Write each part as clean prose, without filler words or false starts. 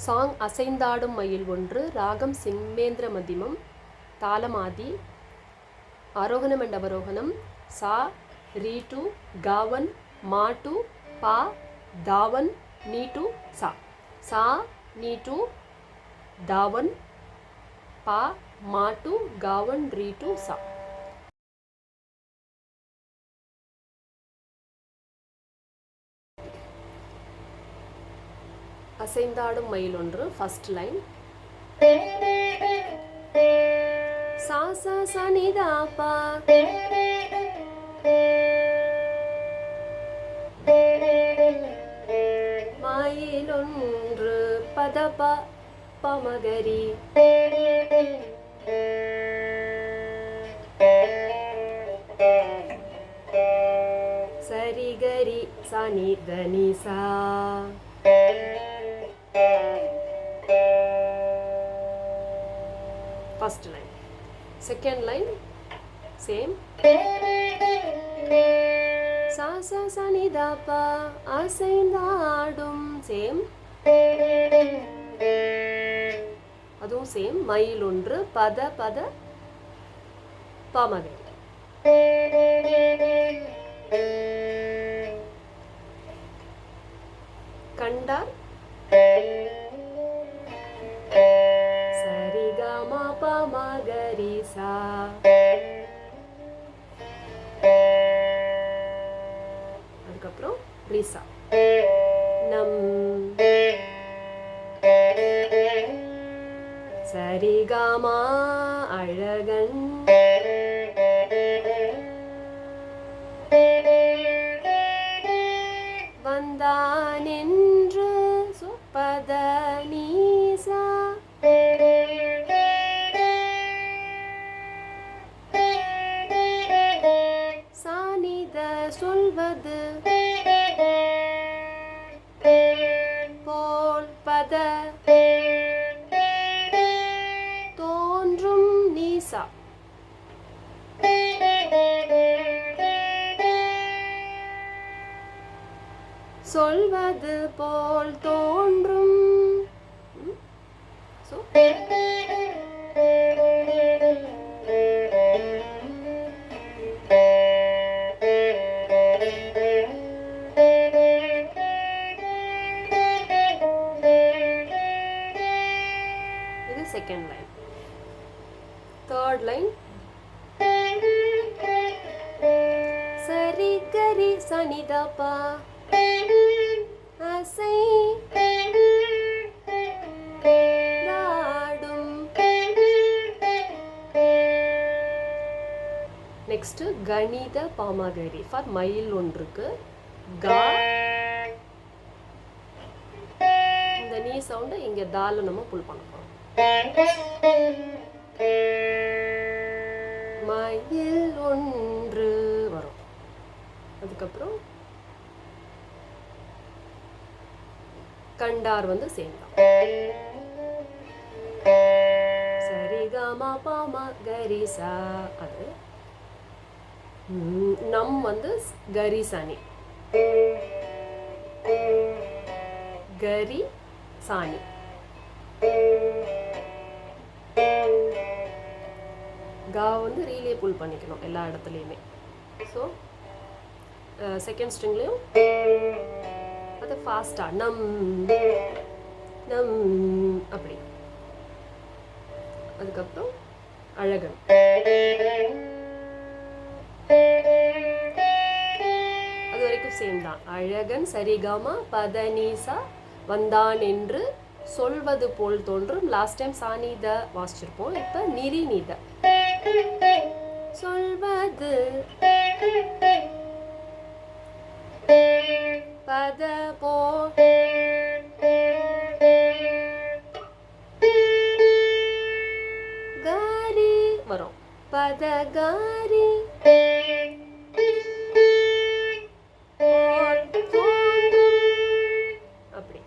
Song Asainthadum Mayil Ondru, Ragam Simhendra madhyamam, Talam Adi, Arohanam and Avarohanam, Sa, Re to, Gavan, Ma to, Pa, Davan, Ni to, Sa. Sa, Ni to, Davan, Pa, Ma to, Gavan, Re to, Sa. Asainthadum Mayil Ondru, first line. Sa sa sa ni da pa. Mayil Ondru pada pa pamagari. Sari gari sa ni da ni sa. First line. Second line, same. Sa sa sa ni da pa asainthadum, same. அதுவும் same. மயில் ஒன்று பத பத பாமகை. கண்டார் சரிகமா பமகரி சா. அதுக்கப்புறம் Risa. நம் சரிகமா அழகன் வந்தான் என்று சுப்பத நீசா. சானித சொல்வது போல் பத தோன்றும் நீசா. சொல்வது போல் தோன்றும். இது செகண்ட் லைன். தேர்ட் லைன், சரி கரி சனிதபா அசை நாடும். நெக்ஸ்ட் கணித பாமகரி ஃபார் மயில் ஒன்றுக்கு கா. இந்த நீ சவுண்டு இங்க தால நம்ம புல் பண்ண போறோம். மயில் ஒன்று வரும். அதுக்கப்புறம் கண்டார் வந்து சேம் தான். சரிகமா பாமா கரிசா. அது நம் வந்து கரிசானி. கரி சாணி. கா வந்து ரீலே புல் பண்ணிக்கணும் எல்லா இடத்துலையுமே. ஸோ செகண்ட் ஸ்ட்ரிங்லேயும் அது ஃபாஸ்டாக நம் நம் அப்படி. அதுக்கப்புறம் அழகன். அது வரைக்கும் சேம் தான். அழகன் சரிகமா பதனீசா வந்தான் என்று சொல்வது போல் தோன்றும். லாஸ்ட் டைம் சானித வாசிச்சிருப்போம். இப்போ நிரி நீத. சொல்வது பத போ காரி வரும். பத காரி அப்படி.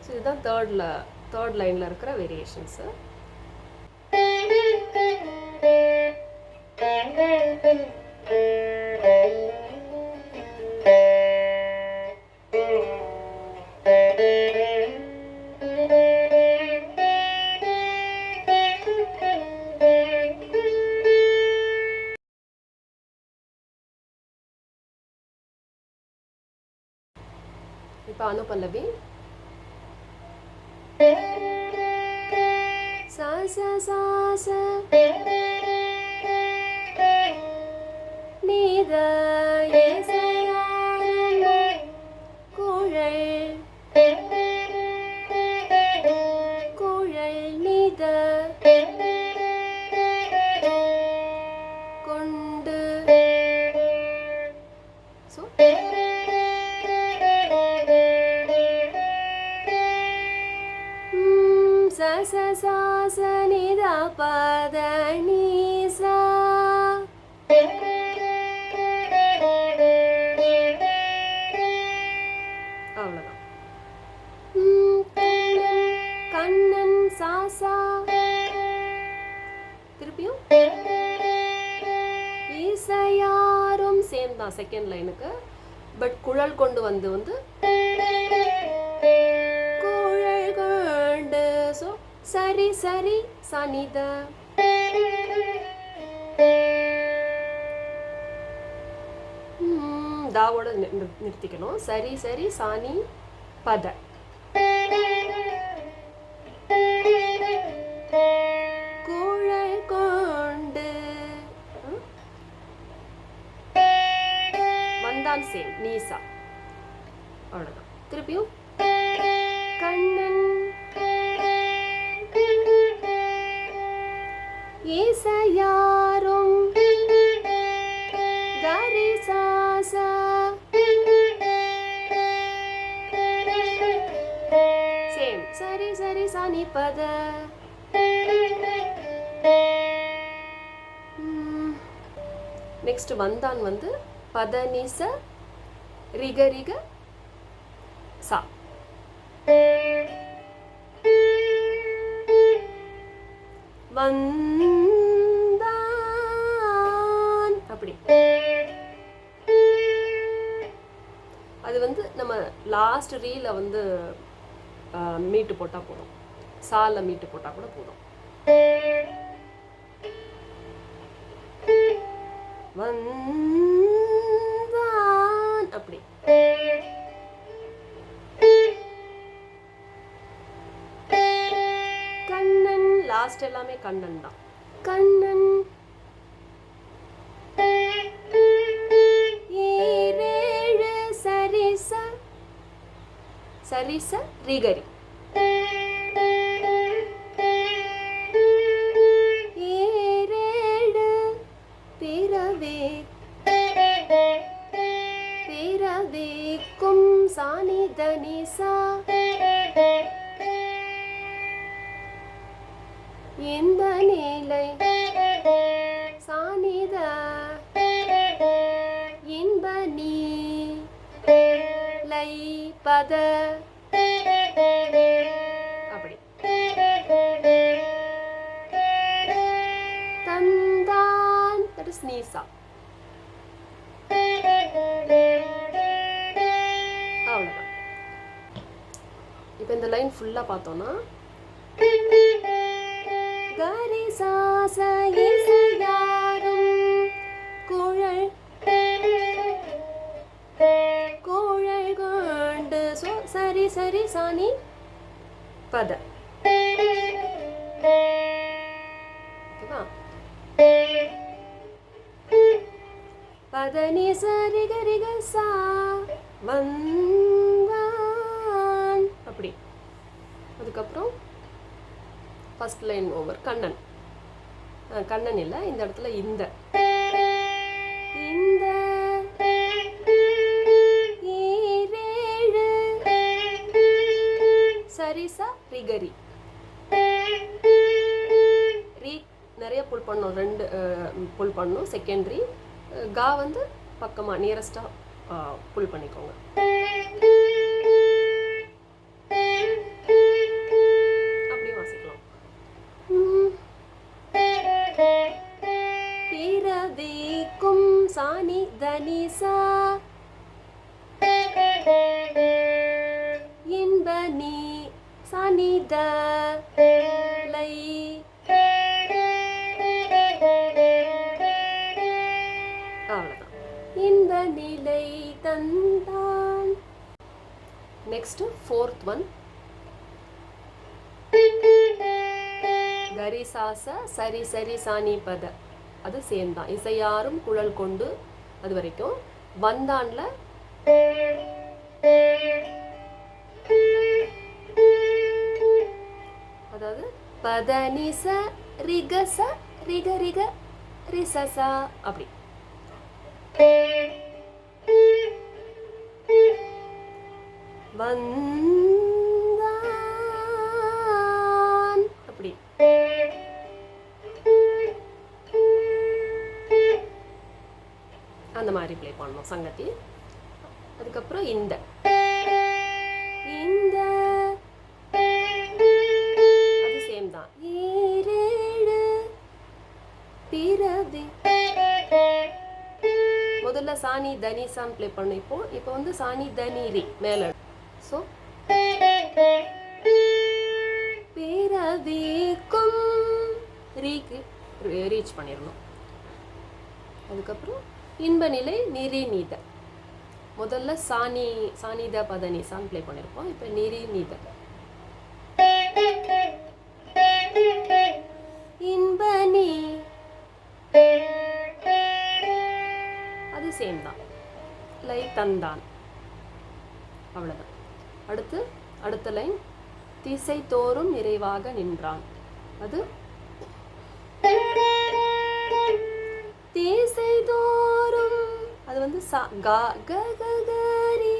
ஸோ இதுதான் தேர்ட் லைனில் இருக்கிற வேரியேஷன்ஸு. இப்போ அனுபல்லவி. சா சா சா சா நீத இசையாரும் குழல் குழல் நீத கொண்டு ஸோ ச ச சா ச நித பத நீ சா அவ்வளோதான். கண்ணன் சா சா திருப்பியும் இசையாரும் சேம் தான் செகண்ட் லைனுக்கு. பட் குழல் கொண்டு வந்து குழல் கொண்டு ஸோ சரி சரி சனித தாவோட நிறுத்திக்கணும். சரி சரி சாணி பத குழல் கொண்டு வந்தான் சேம் நீசா அவ்வளோதான். திருப்பியும் கண்ணன் இசையாரும் கரி சாசா சேம் சரி சரி சாணி பத. நெக்ஸ்ட் வந்தான் பதனிச ரிக ரிக சா வந்தான் அப்படி. அது நம்ம லாஸ்ட் ரீல மீட்டு போட்டால் போதும், சால மீட்டு போட்டால் கூட போதும். வந்தான் அப்படி. கண்ணன் லாஸ்ட் எல்லாமே கண்ணன் தான். கண்ணன் ஏழு சரிச சரிச ரிகரி ஏழு பிறவே பிறவேக்கும் சானிதனிசா இன்ப நிலை சானித இன்ப நீலை பத அப்படி. தந்தான் that is நீசா. அவ்வளோதான். இப்போ இந்த லைன் ஃபுல்லாக பார்த்தோன்னா கரி சாச இசையாரும் குழல் குழல் கொண்டு ஸோ சரி சரி சாணி பத. ஓகேவா? பதனி சரி கரிக சா வந்தான் அப்படி. அதுக்கப்புறம் first line over. Kannan Kannan இல்லை, இந்த இடத்துல இந்த இந்த ஏழு சரிசா ரிகரி ரீ நிறைய புல் பண்ணணும், 2 புல் பண்ணணும். செகண்டரி கா பக்கமாக நியரஸ்டாக புல் பண்ணிக்கோங்க. அப்படி வாசிக்கலாம். பிறவிக்கும் சாணி தனிசா இன்ப நீ சானித லை அவ்வளோதான். இன்ப நிலை தந்தான். Next, fourth one. Gari sasa sari sari sani pada. அது சேம் தான். இசையாரும் குழல் கொண்டு அது வரைக்கும். வந்தான்ல அதாவது பதனிச ரிகச ரிக ரிக ரிசசா அப்படி. வந்தான் அப்படி. அந்த மாதிரி ப்ளே பண்ணணும் சங்கத்தி. அதுக்கப்புறம் இந்த இந்த அது சேம் தான். ஈரேழு பிறவி முதல்ல சாணி தனி சான் ப்ளே பண்ணோம். இப்போ வந்து சாணி தனி ரி மேலே. ஸோ பிறவிக்கும் ரீக்கு ரீச் பண்ணிடணும். அதுக்கப்புறம் இன்ப நிலை நிரி நீத. முதல்ல சானித பதனி சாங் ப்ளே பண்ணியிருப்போம். இப்போ நிரி நீத. இன்பனி அது சேம் தான். லை தந்தான் அவ்வளோதான். அடுத்த லைன் திசை தோறும் நிறைவாக நின்றான். அது திசை தோறும் அது வந்து சா கா க க கரி.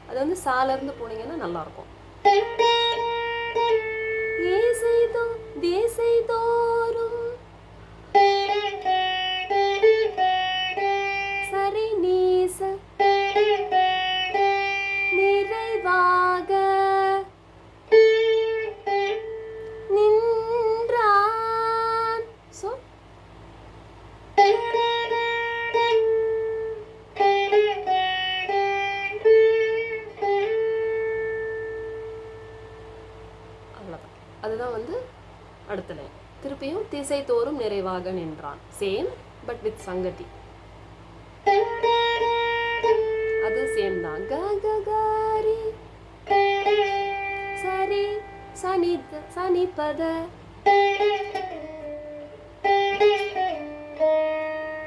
அது வந்து சால இருந்து போனீங்கன்னா நல்லா இருக்கும். திசை தோறும் சரி நீச நிறைவாக நின்றான். ஸோ அவ்வளோதான். அதுதான் வந்து அடுத்த லைன். திருப்பியும் திசை தோறும் நிறைவாக நின்றான். சேம் பட் வித் சங்கதி. அது சேம் தான். க க கரி சரி சனி பத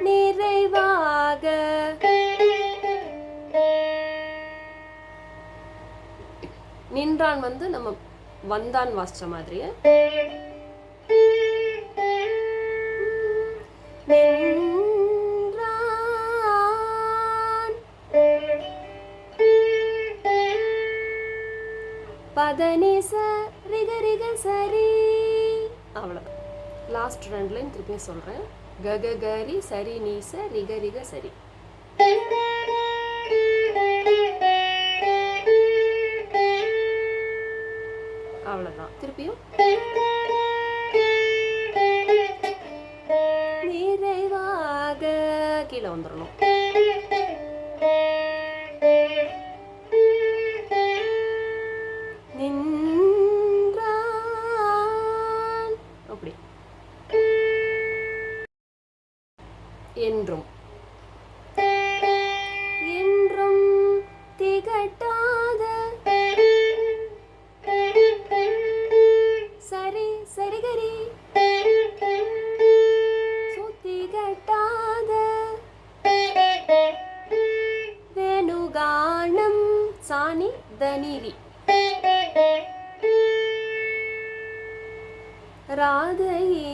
நிறைவாக நின்றான் வந்து நம்ம வந்தான் வாசிச்ச மாதிரியே. பதனிச ரிக ரிக சரி. அவ்வளோதான். லாஸ்ட் 2 லைன் திருப்பியும் சொல்கிறேன். கக கரி சரி நீச ரிக ரிக சரி. அவ்வளோதான். திருப்பியும் நிறைவாக கீழே வந்துடணும். நின்றான் அப்படி. என்றும் என்றும் திகட்டாத சரி சரிகரி திகட்டாத வேணுகானம் சாணி தனிரி ராதையே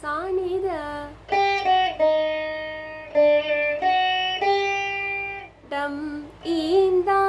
சாணித டம் ஈந்தா